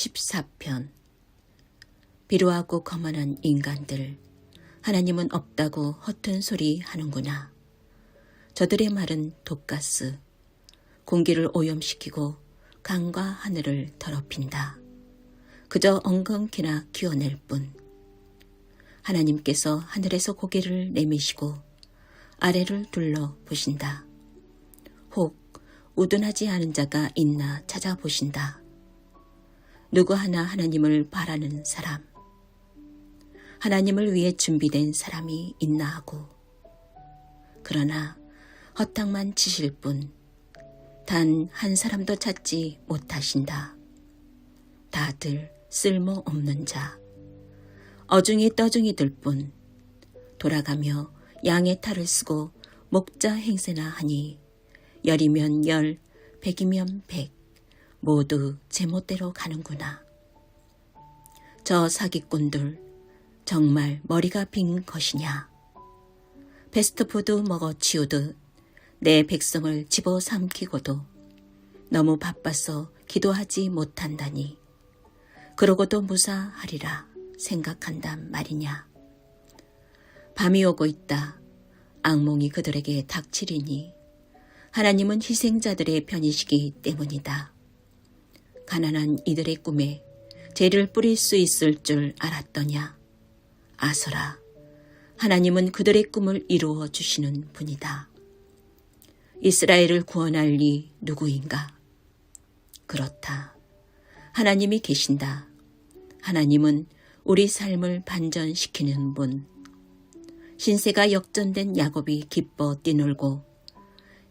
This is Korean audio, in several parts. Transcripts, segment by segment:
14편. 비루하고 거만한 인간들, 하나님은 없다고 허튼 소리 하는구나. 저들의 말은 독가스, 공기를 오염시키고 강과 하늘을 더럽힌다. 그저 엉겅퀴나 키워낼 뿐. 하나님께서 하늘에서 고개를 내미시고 아래를 둘러 보신다. 혹 우둔하지 않은 자가 있나 찾아보신다. 누구 하나 하나님을 바라는 사람, 하나님을 위해 준비된 사람이 있나 하고. 그러나 허탕만 치실 뿐 단 한 사람도 찾지 못하신다. 다들 쓸모없는 자, 어중이 떠중이들 뿐. 돌아가며 양의 탈을 쓰고 목자 행세나 하니 열이면 열, 백이면 백, 모두 제멋대로 가는구나. 저 사기꾼들 정말 머리가 빈 것이냐. 패스트푸드 먹어 치우듯 내 백성을 집어삼키고도 너무 바빠서 기도하지 못한다니. 그러고도 무사하리라 생각한단 말이냐. 밤이 오고 있다. 악몽이 그들에게 닥치리니 하나님은 희생자들의 편이시기 때문이다. 가난한 이들의 꿈에 죄를 뿌릴 수 있을 줄 알았더냐. 아서라, 하나님은 그들의 꿈을 이루어 주시는 분이다. 이스라엘을 구원할 리 누구인가? 그렇다. 하나님이 계신다. 하나님은 우리 삶을 반전시키는 분. 신세가 역전된 야곱이 기뻐 뛰놀고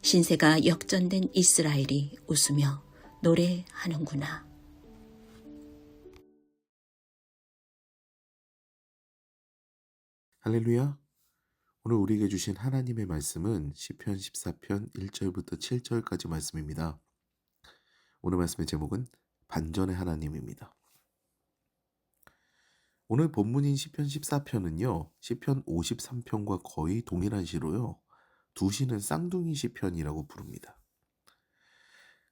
신세가 역전된 이스라엘이 웃으며 노래하는구나. 할렐루야. 오늘 우리에게 주신 하나님의 말씀은 시편 14편 1절부터 7절까지 말씀입니다. 오늘 말씀의 제목은 반전의 하나님입니다. 오늘 본문인 시편 14편은요. 시편 53편과 거의 동일한 시로요. 두 시는 쌍둥이 시편이라고 부릅니다.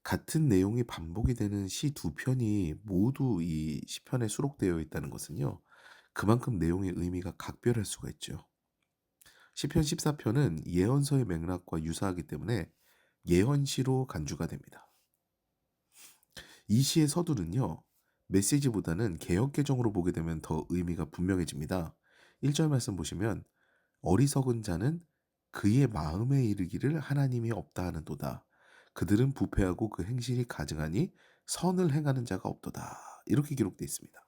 같은 내용이 반복이 되는 시 두 편이 모두 이 시편에 수록되어 있다는 것은요. 그만큼 내용의 의미가 각별할 수가 있죠. 시편 14편은 예언서의 맥락과 유사하기 때문에 예언시로 간주가 됩니다. 이 시의 서두는요. 메시지보다는 개역개정으로 보게 되면 더 의미가 분명해집니다. 1절 말씀 보시면 어리석은 자는 그의 마음에 이르기를 하나님이 없다 하는도다. 그들은 부패하고 그 행실이 가증하니 선을 행하는 자가 없도다. 이렇게 기록되어 있습니다.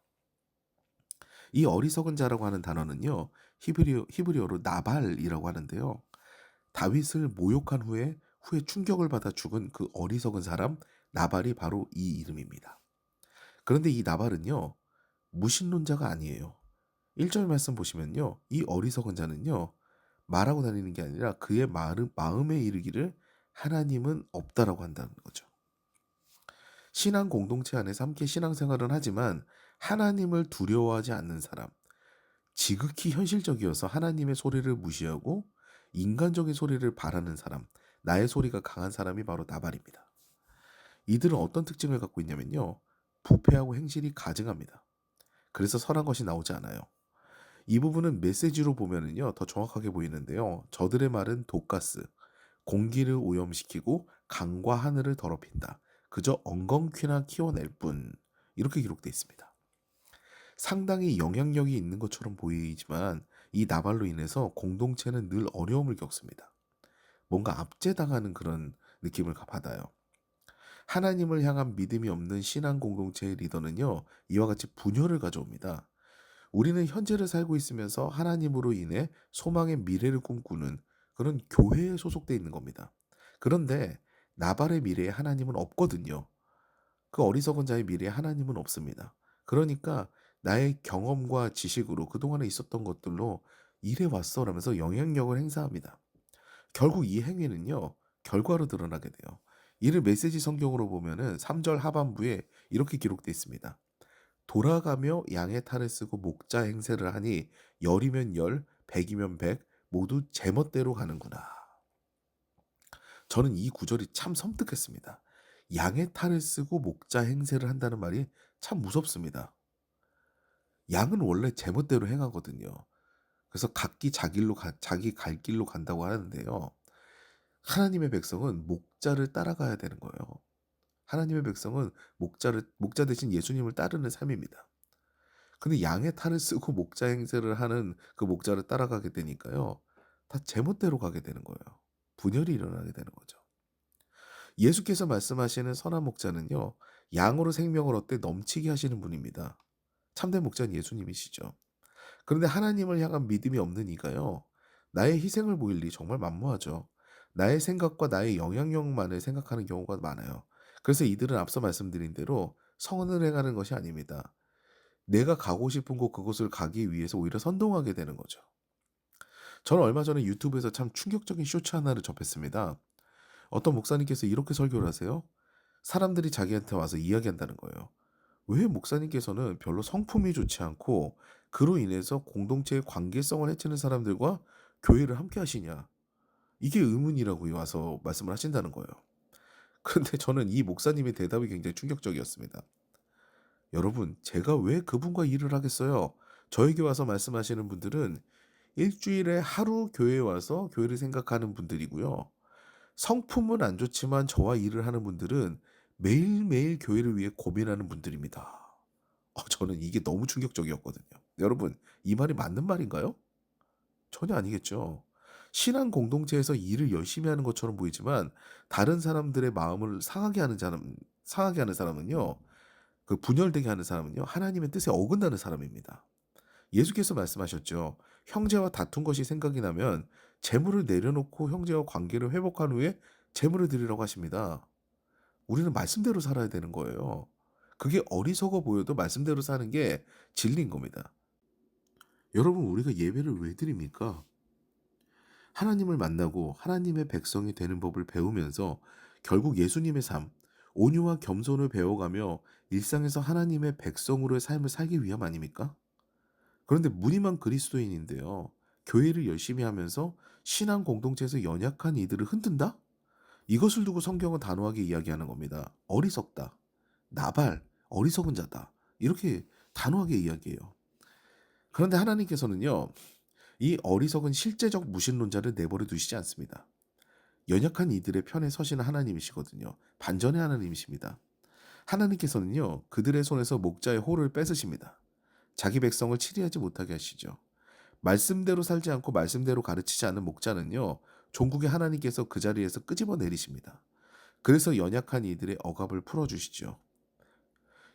이 어리석은 자라고 하는 단어는요. 히브리어로 나발이라고 하는데요. 다윗을 모욕한 후에 충격을 받아 죽은 그 어리석은 사람 나발이 바로 이 이름입니다. 그런데 이 나발은요. 무신론자가 아니에요. 1절 말씀 보시면요. 이 어리석은 자는요. 말하고 다니는 게 아니라 그의 마음에 이르기를 하나님은 없다라고 한다는 거죠. 신앙 공동체 안에서 함께 신앙생활은 하지만 하나님을 두려워하지 않는 사람, 지극히 현실적이어서 하나님의 소리를 무시하고 인간적인 소리를 바라는 사람, 나의 소리가 강한 사람이 바로 나발입니다. 이들은 어떤 특징을 갖고 있냐면요. 부패하고 행실이 가증합니다. 그래서 선한 것이 나오지 않아요. 이 부분은 메시지로 보면은요, 더 정확하게 보이는데요. 저들의 말은 독가스, 공기를 오염시키고 강과 하늘을 더럽힌다. 그저 엉겅퀴나 키워낼 뿐. 이렇게 기록되어 있습니다. 상당히 영향력이 있는 것처럼 보이지만 이 나발로 인해서 공동체는 늘 어려움을 겪습니다. 뭔가 압제당하는 그런 느낌을 받아요. 하나님을 향한 믿음이 없는 신앙 공동체의 리더는요, 이와 같이 분열을 가져옵니다. 우리는 현재를 살고 있으면서 하나님으로 인해 소망의 미래를 꿈꾸는 그런 교회에 소속되어 있는 겁니다. 그런데 나발의 미래에 하나님은 없거든요. 그 어리석은 자의 미래에 하나님은 없습니다. 그러니까 나의 경험과 지식으로 그동안에 있었던 것들로 일해왔어 라면서 영향력을 행사합니다. 결국 이 행위는요. 결과로 드러나게 돼요. 이를 메시지 성경으로 보면은 3절 하반부에 이렇게 기록되어 있습니다. 돌아가며 양의 탈을 쓰고 목자 행세를 하니 열이면 열, 백이면 백, 모두 제멋대로 가는구나. 저는 이 구절이 참 섬뜩했습니다. 양의 탈을 쓰고 목자 행세를 한다는 말이 참 무섭습니다. 양은 원래 제멋대로 행하거든요. 그래서 각기 자기 갈 길로 간다고 하는데요. 하나님의 백성은 목자를 따라가야 되는 거예요. 하나님의 백성은 목자 대신 예수님을 따르는 삶입니다. 근데 양의 탈을 쓰고 목자 행세를 하는 그 목자를 따라가게 되니까요. 다 제멋대로 가게 되는 거예요. 분열이 일어나게 되는 거죠. 예수께서 말씀하시는 선한 목자는요. 양으로 생명을 얻되 넘치게 하시는 분입니다. 참된 목자는 예수님이시죠. 그런데 하나님을 향한 믿음이 없는 이가요. 나의 희생을 보일 리 정말 만무하죠. 나의 생각과 나의 영향력만을 생각하는 경우가 많아요. 그래서 이들은 앞서 말씀드린 대로 선을 행하는 것이 아닙니다. 내가 가고 싶은 곳 그곳을 가기 위해서 오히려 선동하게 되는 거죠. 저는 얼마 전에 유튜브에서 참 충격적인 쇼츠 하나를 접했습니다. 어떤 목사님께서 이렇게 설교를 하세요. 사람들이 자기한테 와서 이야기한다는 거예요. 왜 목사님께서는 별로 성품이 좋지 않고 그로 인해서 공동체의 관계성을 해치는 사람들과 교회를 함께 하시냐. 이게 의문이라고 와서 말씀을 하신다는 거예요. 그런데 저는 이 목사님의 대답이 굉장히 충격적이었습니다. 여러분, 제가 왜 그분과 일을 하겠어요? 저에게 와서 말씀하시는 분들은 일주일에 하루 교회에 와서 교회를 생각하는 분들이고요. 성품은 안 좋지만 저와 일을 하는 분들은 매일매일 교회를 위해 고민하는 분들입니다. 저는 이게 너무 충격적이었거든요. 여러분, 이 말이 맞는 말인가요? 전혀 아니겠죠. 신앙 공동체에서 일을 열심히 하는 것처럼 보이지만 다른 사람들의 마음을 상하게 하는 사람은요. 그 분열되게 하는 사람은요. 하나님의 뜻에 어긋나는 사람입니다. 예수께서 말씀하셨죠. 형제와 다툰 것이 생각이 나면 재물을 내려놓고 형제와 관계를 회복한 후에 재물을 드리라고 하십니다. 우리는 말씀대로 살아야 되는 거예요. 그게 어리석어 보여도 말씀대로 사는 게 진리인 겁니다. 여러분, 우리가 예배를 왜 드립니까? 하나님을 만나고 하나님의 백성이 되는 법을 배우면서 결국 예수님의 삶, 온유와 겸손을 배워가며 일상에서 하나님의 백성으로의 삶을 살기 위함 아닙니까? 그런데 무늬만 그리스도인인데요. 교회를 열심히 하면서 신앙 공동체에서 연약한 이들을 흔든다? 이것을 두고 성경은 단호하게 이야기하는 겁니다. 어리석다. 나발, 어리석은 자다. 이렇게 단호하게 이야기해요. 그런데 하나님께서는요. 이 어리석은 실제적 무신론자를 내버려 두시지 않습니다. 연약한 이들의 편에 서시는 하나님이시거든요. 반전의 하나님이십니다. 하나님께서는요. 그들의 손에서 목자의 홀을 뺏으십니다. 자기 백성을 치리하지 못하게 하시죠. 말씀대로 살지 않고 말씀대로 가르치지 않는 목자는요. 종국의 하나님께서 그 자리에서 끄집어 내리십니다. 그래서 연약한 이들의 억압을 풀어주시죠.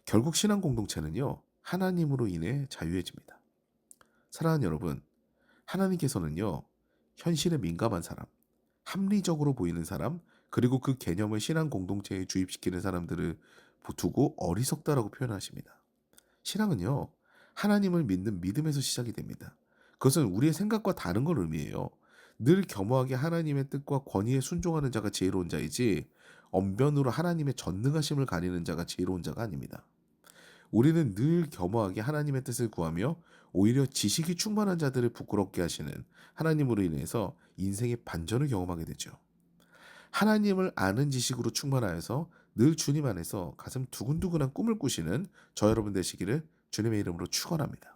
결국 신앙 공동체는요. 하나님으로 인해 자유해집니다. 사랑하는 여러분, 하나님께서는요. 현실에 민감한 사람, 합리적으로 보이는 사람, 그리고 그 개념을 신앙 공동체에 주입시키는 사람들을 두고 어리석다라고 표현하십니다. 신앙은요. 하나님을 믿는 믿음에서 시작이 됩니다. 그것은 우리의 생각과 다른 걸 의미해요. 늘 겸허하게 하나님의 뜻과 권위에 순종하는 자가 지혜로운 자이지 언변으로 하나님의 전능하심을 가리는 자가 지혜로운 자가 아닙니다. 우리는 늘 겸허하게 하나님의 뜻을 구하며 오히려 지식이 충만한 자들을 부끄럽게 하시는 하나님으로 인해서 인생의 반전을 경험하게 되죠. 하나님을 아는 지식으로 충만하여서 늘 주님 안에서 가슴 두근두근한 꿈을 꾸시는 저 여러분 되시기를 주님의 이름으로 축원합니다.